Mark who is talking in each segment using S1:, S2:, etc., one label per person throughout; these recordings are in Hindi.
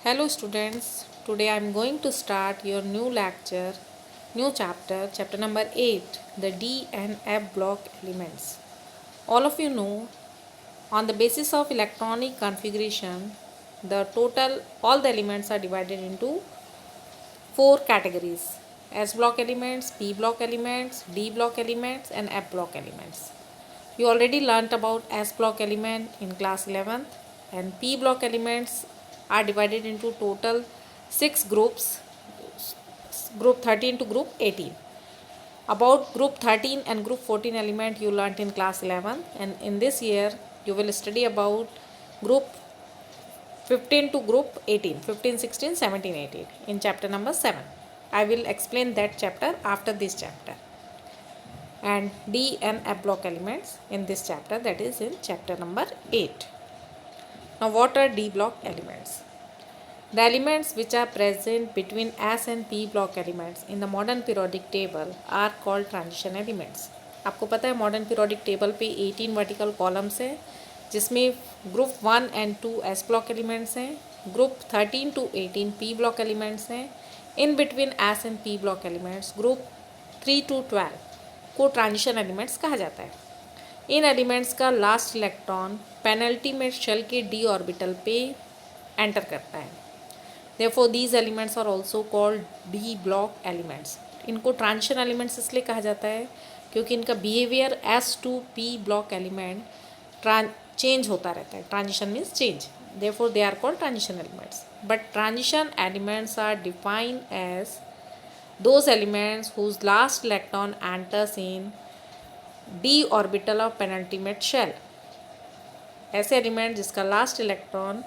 S1: Hello students, today I am going to start your new lecture, new chapter, chapter number 8, the D and F block elements. All of you know, on the basis of electronic configuration, all the elements are divided into four categories: S block elements, P block elements, D block elements and F block elements. You already learnt about S block element in class 11th, and P block elements are divided into total 6 groups, group 13 to group 18. About group 13 and group 14 element you learnt in class 11, and in this year you will study about group 15 to group 18, 15, 16, 17, 18 in chapter number 7. I will explain that chapter after this chapter, and D and F block elements in this chapter, that is in chapter number 8. Now what are D block elements? The elements which are present between S and P block elements in the modern periodic table are called transition elements. आपको पता है मॉडर्न पीरियोडिक टेबल पे 18 वर्टिकल कॉलम्स हैं, जिसमें group 1 and 2 S block elements हैं, group 13 to 18 P block elements हैं, in between S and P block elements group 3 to 12 को ट्रांजिशन एलिमेंट्स कहा जाता है. इन एलिमेंट्स का लास्ट इलेक्ट्रॉन पेनल्टीमेट शेल के डी ऑर्बिटल पे एंटर करता है. Therefore these elements are also called D block elements. इनको ट्रांजिशन एलिमेंट्स इसलिए कहा जाता है क्योंकि इनका behaviour S to P block element change होता रहता है. Transition means change. Therefore they are called transition elements. But transition elements are defined as those elements whose last electron enters in D orbital of penultimate shell. ऐसे एलिमेंट जिसका last electron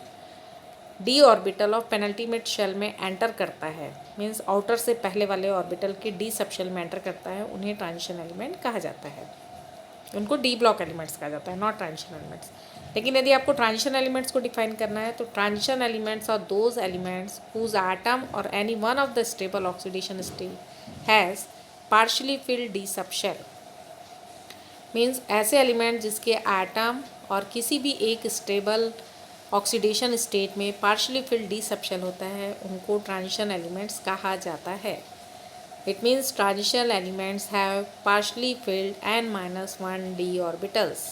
S1: D orbital of penultimate shell में एंटर करता है, मीन्स आउटर से पहले वाले ऑर्बिटल के डी सब शेल में एंटर करता है, उन्हें ट्रांजिशन एलिमेंट कहा जाता है. उनको डी ब्लॉक एलिमेंट्स कहा जाता है, नॉट ट्रांजिशन एलिमेंट्स. लेकिन यदि आपको ट्रांजिशन एलिमेंट्स को डिफाइन करना है तो transition elements are those elements whose atom or any one of the stable oxidation state has partially filled D sub shell. Means ऐसे एलिमेंट जिसके एटम और किसी भी एक स्टेबल ऑक्सीडेशन स्टेट में partially filled D sub shell होता है, उनको ट्रांजिशन एलिमेंट्स कहा जाता है. It means transition elements have partially filled n-1 D orbitals.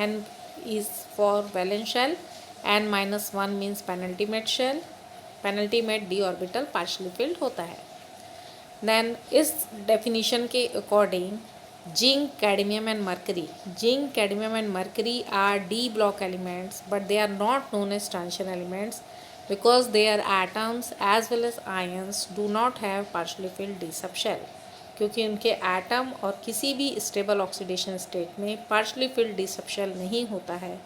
S1: n is for valence shell, n-1 means penultimate shell. Penultimate D orbital partially field होता है. देन इस डेफिनेशन के according Zinc, cadmium and mercury. Zinc, cadmium and mercury are D block elements, but they are not known as transition elements because their atoms as well as ions do not have partially filled D sub shell. क्योंकि उनके एटम और किसी भी स्टेबल ऑक्सीडेशन स्टेट में partially filled D sub shell नहीं होता है,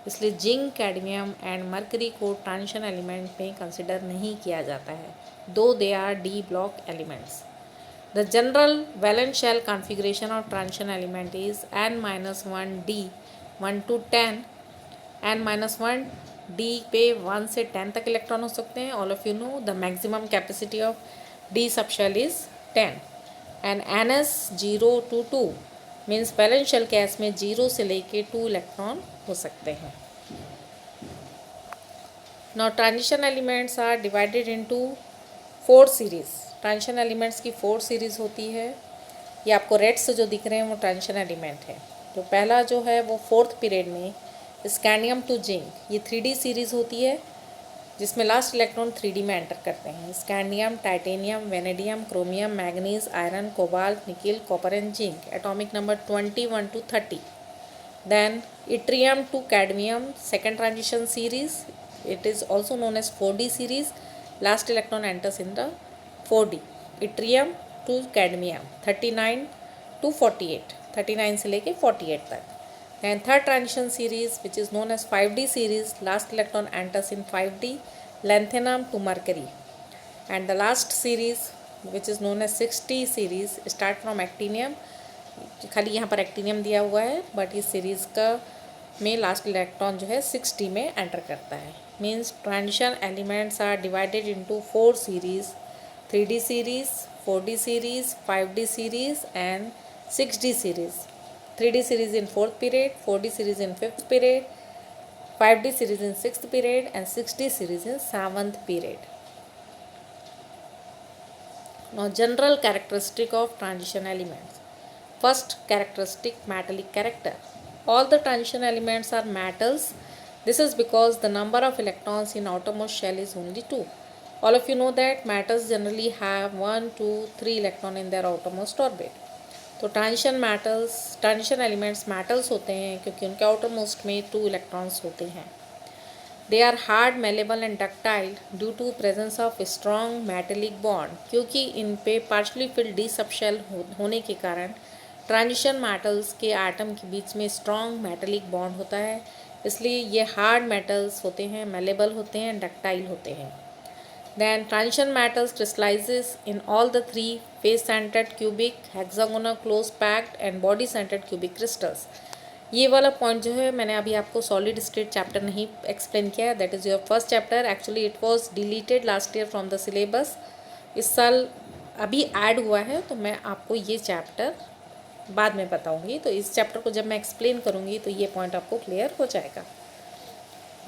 S1: इसलिए जिंक, कैडमियम एंड मर्करी को ट्रांजिशन एलिमेंट में कंसिडर नहीं किया जाता है, though they are D block elements. The general valence shell configuration of transition element is n-1 d 1 to 10. n-1 d पे 1 से 10 तक इलेक्ट्रॉन हो सकते हैं. All of you know the maximum capacity of D sub shell is 10. And ns 0 to 2 means valence shell case में 0 से लेके 2 इलेक्ट्रॉन हो सकते हैं. Now transition elements are divided into 4 series. Transition elements की 4 सीरीज़ होती है. ये आपको रेड से जो दिख रहे हैं वो ट्रांजिशन एलिमेंट है. तो पहला जो है वो 4th पीरियड में स्कैंडियम टू जिंक, ये 3D सीरीज़ होती है जिसमें लास्ट इलेक्ट्रॉन 3D में एंटर करते हैं. Scandium, titanium, vanadium, chromium, manganese, iron, cobalt, nickel, copper and zinc. Atomic number 21 to 30. Then yttrium to cadmium, second transition series. It is also known as 4D series. Last electron enters in the 4D. Yttrium to cadmium 39 to 48, 39 से लेके 48 तक. And third transition series which is known as 5D series. Last electron enters in 5D. Lanthanum to mercury. And the last series which is known as 6D series start from actinium. खाली यहाँ पर एक्टीनियम दिया हुआ है, बट इस सीरीज़ का में लास्ट इलेक्ट्रॉन जो है 6D में एंटर करता है. Means transition elements are divided into 4 series: 3D series, 4D series, 5D series and 6D series. 3D series in 4th period, 4D series in 5th period, 5D series in 6th period and 6D series in 7th period. Now general characteristic of transition elements. First characteristic, metallic character. All the transition elements are metals. This is because the number of electrons in outermost shell is only 2. All of you know that metals generally have 1, 2, 3 electron in their outermost orbit. तो ट्रांजिशन एलिमेंट्स मेटल्स होते हैं क्योंकि उनके आउटरमोस्ट में 2 इलेक्ट्रॉन्स होते हैं. They are hard, malleable and ductile due to presence of strong metallic bond. क्योंकि इन पे पार्शली फिल्ड डी सबशेल होने के कारण ट्रांजिशन मेटल्स के एटम के बीच में स्ट्रॉन्ग मेटेलिक बॉन्ड होता है, इसलिए ये हार्ड मेटल्स होते हैं, मेलेबल होते हैं, डक्टाइल होते हैं. Then transition metals crystallizes in all the 3 face-centered cubic, hexagonal, close-packed and body-centered cubic crystals. ये वाला पॉइंट जो है मैंने अभी आपको सॉलिड स्टेट चैप्टर नहीं एक्सप्लेन किया है. That is your first chapter. Actually it was deleted last year from the syllabus. इस साल अभी ऐड हुआ है, तो मैं आपको ये चैप्टर बाद में बताऊँगी. तो इस चैप्टर को जब मैं एक्सप्लेन करूँगी तो ये पॉइंट आपको क्लियर हो जाएगा.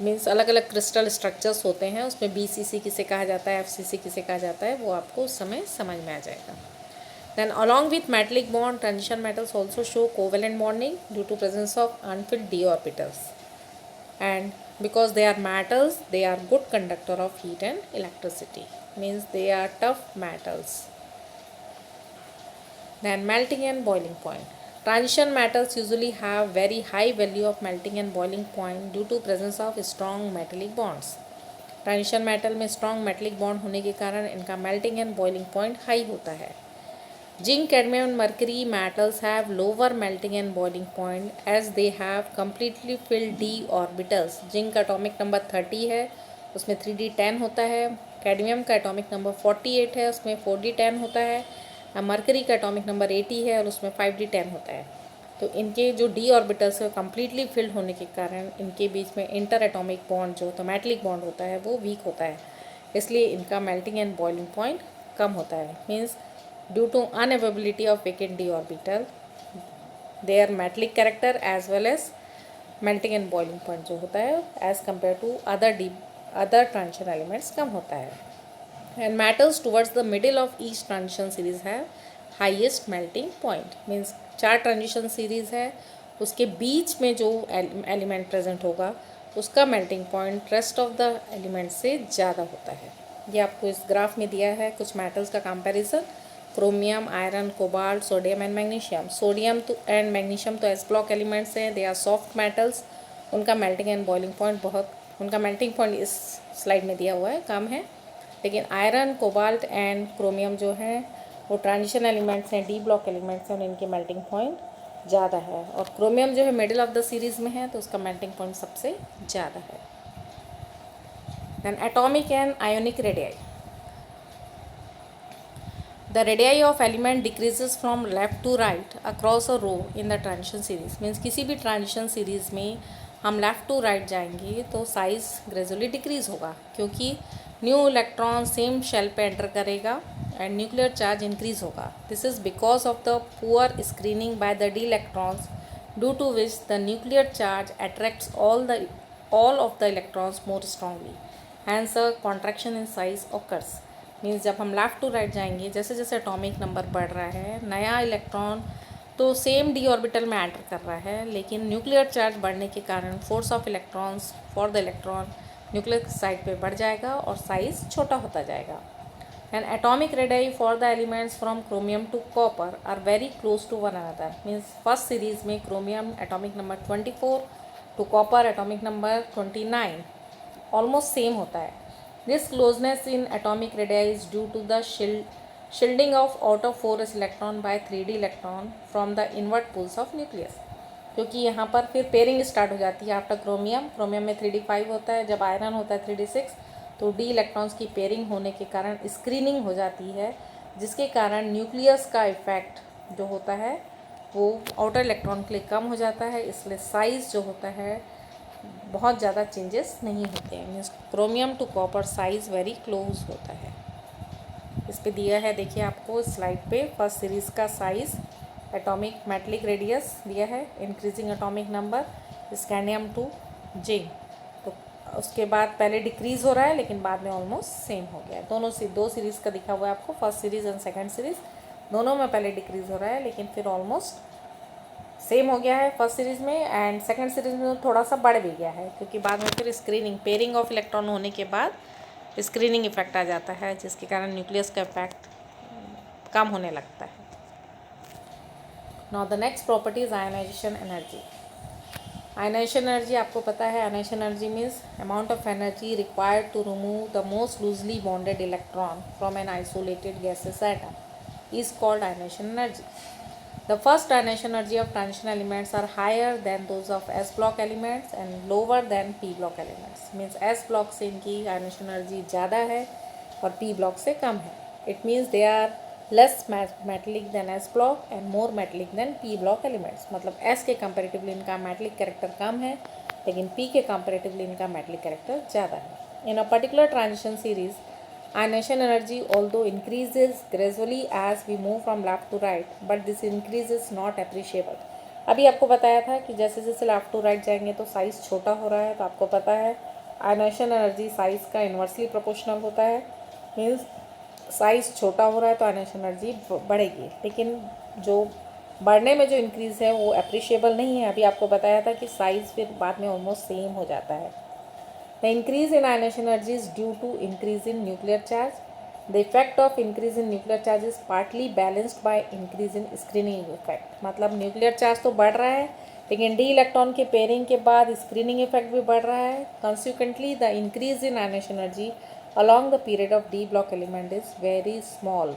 S1: मीन्स अलग अलग क्रिस्टल स्ट्रक्चर्स होते हैं, उसमें BCC किसे कहा जाता है, FCC किसे कहा जाता है, वो आपको उस समय समझ में आ जाएगा. Then along with metallic bond, transition metals also show covalent bonding due to presence of unfilled d orbitals. And because they are metals, they are good conductor of heat and electricity. Means they are tough metals. Then melting and boiling point. Transition metals usually have very high value of melting and boiling point due to presence of strong metallic bonds. Transition metal में strong metallic bond होने के कारण इनका melting and boiling point high होता है. Zinc, cadmium and mercury metals have lower melting and boiling point as they have completely filled d orbitals. Zinc का atomic number 30 है, उसमें 3d10 होता है. Cadmium का atomic number 48 है, उसमें 4d10 होता है. मरकरी का एटॉमिक नंबर 80 है और उसमें 5d10 होता है. तो इनके जो d ऑर्बिटल्स है कम्प्लीटली फिल्ड होने के कारण इनके बीच में इंटर एटॉमिक बॉन्ड जो तो मेटलिक बॉन्ड होता है वो वीक होता है, इसलिए इनका मेल्टिंग एंड बॉइलिंग पॉइंट कम होता है. Means due to unavailability of vacant d orbital, their metallic character as well as melting and boiling point जो होता है as compare to other transition elements कम होता है. And metals towards the middle of each transition series have highest melting point. Means 4 transition series है, उसके बीच में जो एलिमेंट प्रेजेंट होगा उसका melting point rest of the element से ज़्यादा होता है. ये आपको इस ग्राफ में दिया है कुछ मेटल्स का comparison. Chromium, iron, cobalt, sodium and magnesium. Sodium तो एंड मैग्नीशियम तो एस ब्लॉक एलिमेंट्स हैं, दे आर सॉफ्ट मेटल्स. उनका मेल्टिंग एंड बॉइलिंग पॉइंट उनका मेल्टिंग पॉइंट इस स्लाइड में दिया हुआ है, कम है. लेकिन आयरन, कोबाल्ट एंड क्रोमियम जो हैं वो ट्रांजिशन एलिमेंट्स हैं, डी ब्लॉक एलिमेंट्स हैं और इनके मेल्टिंग पॉइंट ज़्यादा है. और क्रोमियम जो है मिडिल ऑफ द सीरीज़ में है तो उसका मेल्टिंग पॉइंट सबसे ज़्यादा है. Then atomic and ionic radii. The radii of element decreases from left to right across a row in the transition series. Means किसी भी ट्रांजिशन सीरीज़ में हम लेफ़्ट टू राइट जाएंगे तो साइज़ ग्रेजुअली डिक्रीज़ होगा क्योंकि न्यू इलेक्ट्रॉन सेम शेल पे एंटर करेगा एंड न्यूक्लियर चार्ज इंक्रीज होगा. This is because of the poor screening by the D electrons due to which the nuclear charge attracts all of the electrons more strongly. Hence a contraction in size occurs. Means जब हम लेफ़्ट टू राइट जाएंगे जैसे जैसे एटॉमिक नंबर बढ़ रहा है, नया इलेक्ट्रॉन तो सेम डी ऑर्बिटल में एंटर कर रहा है, लेकिन न्यूक्लियर चार्ज बढ़ने के कारण force of electrons for the electron nuclear side पे बढ़ जाएगा और साइज़ छोटा होता जाएगा. And atomic radii for the elements from chromium to copper are very close to one another. Means first series में chromium atomic number 24 to copper atomic number 29 almost same होता है. This closeness in atomic radii is due to the shielding of outer 4s electron by 3d electron from the inward poles of nucleus. क्योंकि यहाँ पर फिर पेयरिंग स्टार्ट हो जाती है आफ्टर क्रोमियम में 3d5 होता है, जब आयरन होता है 3d6, तो डी इलेक्ट्रॉन्स की पेयरिंग होने के कारण स्क्रीनिंग हो जाती है, जिसके कारण न्यूक्लियस का इफेक्ट जो होता है वो आउटर इलेक्ट्रॉन के लिए कम हो जाता है, इसलिए साइज़ जो होता है बहुत ज़्यादा चेंजेस नहीं होते हैं. Means chromium to copper size very close होता है. इस पे दिया है, देखिए आपको स्लाइड पे फर्स्ट सीरीज़ का साइज़, एटॉमिक मेटलिक रेडियस दिया है, increasing atomic number, scandium to zinc. उसके बाद पहले डिक्रीज़ हो रहा है लेकिन बाद में ऑलमोस्ट सेम हो गया है। दोनों से दो सीरीज़ का दिखा हुआ है आपको, first series and second series, दोनों में पहले डिक्रीज़ हो रहा है लेकिन फिर ऑलमोस्ट सेम हो गया है फर्स्ट सीरीज़ में, एंड सेकंड सीरीज़ में थोड़ा सा बढ़ भी गया है क्योंकि बाद में फिर स्क्रीनिंग, पेयरिंग ऑफ इलेक्ट्रॉन होने के बाद स्क्रीनिंग इफेक्ट आ जाता है जिसके कारण न्यूक्लियस का इफेक्ट कम होने लगता है। Now the next property is ionization energy. Ionization energy आपको पता है, ionization energy means amount of energy required to remove the most loosely bonded electron from an isolated gaseous atom is called ionization energy. The first ionization energy of transition elements are higher than those of S block elements and lower than P block elements. Means S block से इनकी ionization energy ज़्यादा है और P block से कम है. It means they are less metallic than S block and more metallic than P block elements. मतलब S के comparatively इनका metallic character कम है लेकिन P के comparatively इनका metallic character ज़्यादा है. In a particular transition series, ionization energy although increases gradually as we move from left to right, but this increase is not appreciable. अभी आपको बताया था कि जैसे जैसे लेफ्ट टू राइट जाएंगे तो साइज़ छोटा हो रहा है, तो आपको पता है आयनाइजेशन एनर्जी साइज़ का इन्वर्सली प्रोपोर्शनल होता है। मीन्स साइज़ छोटा हो रहा है तो आयनाइजेशन एनर्जी बढ़ेगी, लेकिन जो बढ़ने में जो इंक्रीज़ है वो अप्रिशिएबल नहीं है। अभी आपको बताया था कि साइज़ फिर बाद में ऑलमोस्ट सेम हो जाता है। The increase in ionization energy is due to increase in nuclear charge. The effect of increase in nuclear charge is partly balanced by increase in screening effect. मतलब न्यूक्लियर चार्ज तो बढ़ रहा है लेकिन डी इलेक्ट्रॉन के पेयरिंग के बाद स्क्रीनिंग इफेक्ट भी बढ़ रहा है। Consequently, the increase in ionization energy along the period of D block element is very small.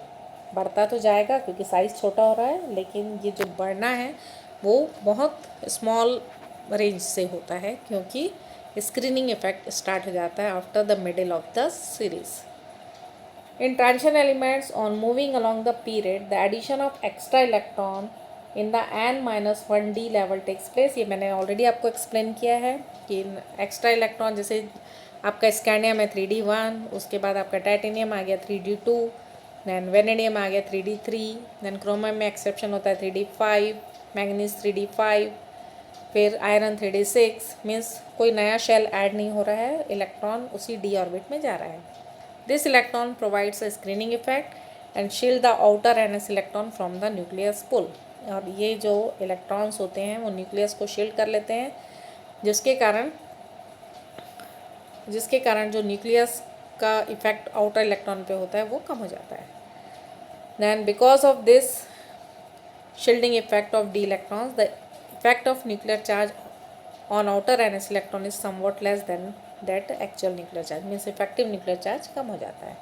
S1: बढ़ता तो जाएगा क्योंकि साइज़ छोटा हो रहा है, लेकिन ये जो बढ़ना है वो बहुत स्मॉल रेंज से होता है क्योंकि स्क्रीनिंग इफेक्ट स्टार्ट हो जाता है after the middle of the series. In transition elements on moving along the period the addition of extra electron in the n-1d level takes place. ये मैंने ऑलरेडी आपको एक्सप्लेन किया है कि एक्स्ट्रा इलेक्ट्रॉन, जैसे आपका स्कैंडियम है 3d1, उसके बाद आपका टाइटेनियम आ गया 3d2, दैन वेनेडियम आ गया 3d3, दैन क्रोमियम में एक्सेप्शन होता है 3d5, मैंगनीज 3d5, फिर आयरन 3d6। मीन्स कोई नया शेल ऐड नहीं हो रहा है, इलेक्ट्रॉन उसी डी ऑर्बिट में जा रहा है। This electron provides a screening effect and shield the outer NS electron from the nucleus pull. और ये जो इलेक्ट्रॉन्स होते हैं वो न्यूक्लियस को शील्ड कर लेते हैं, जिसके कारण जो न्यूक्लियस का इफेक्ट आउटर इलेक्ट्रॉन पे होता है वो कम हो जाता है। Then because of this shielding effect of D electrons the effect of nuclear charge on outer NS electron is somewhat less than that actual nuclear charge. Means effective nuclear charge कम हो जाता है।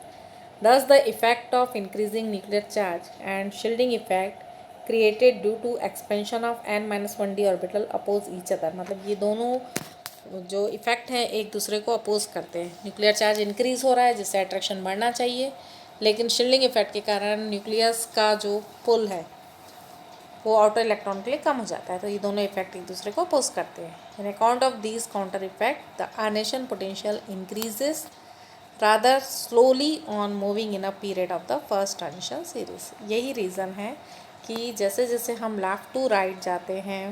S1: Thus the effect of increasing nuclear charge and shielding effect created due to expansion of n-1d orbital oppose each other. मतलब ये दोनों जो इफेक्ट हैं एक दूसरे को अपोज करते हैं। न्यूक्लियर चार्ज इंक्रीज़ हो रहा है जिससे अट्रैक्शन बढ़ना चाहिए, लेकिन शील्डिंग इफेक्ट के कारण न्यूक्लियस का जो पुल है वो आउटर इलेक्ट्रॉन के लिए कम हो जाता है, तो ये दोनों इफेक्ट एक दूसरे को अपोज करते हैं। In account of these counter effect the ionisation potential increases rather slowly on moving in a period of the first transition series. यही रीज़न है कि जैसे जैसे हम लेफ्ट टू राइट जाते हैं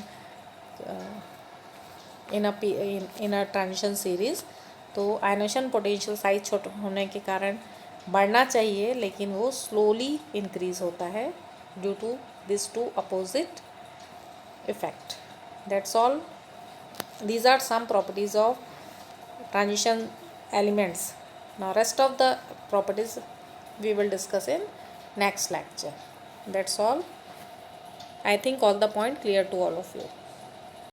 S1: इन अ ट्रांजिशन सीरीज, तो आयनाइजेशन पोटेंशियल साइज छोटा होने के कारण बढ़ना चाहिए लेकिन वो स्लोली इंक्रीज होता है due to these two opposite effect. That's all. These are some properties of transition elements. Now rest of the properties we will discuss in next lecture. That's all. I think all the point clear to all of you.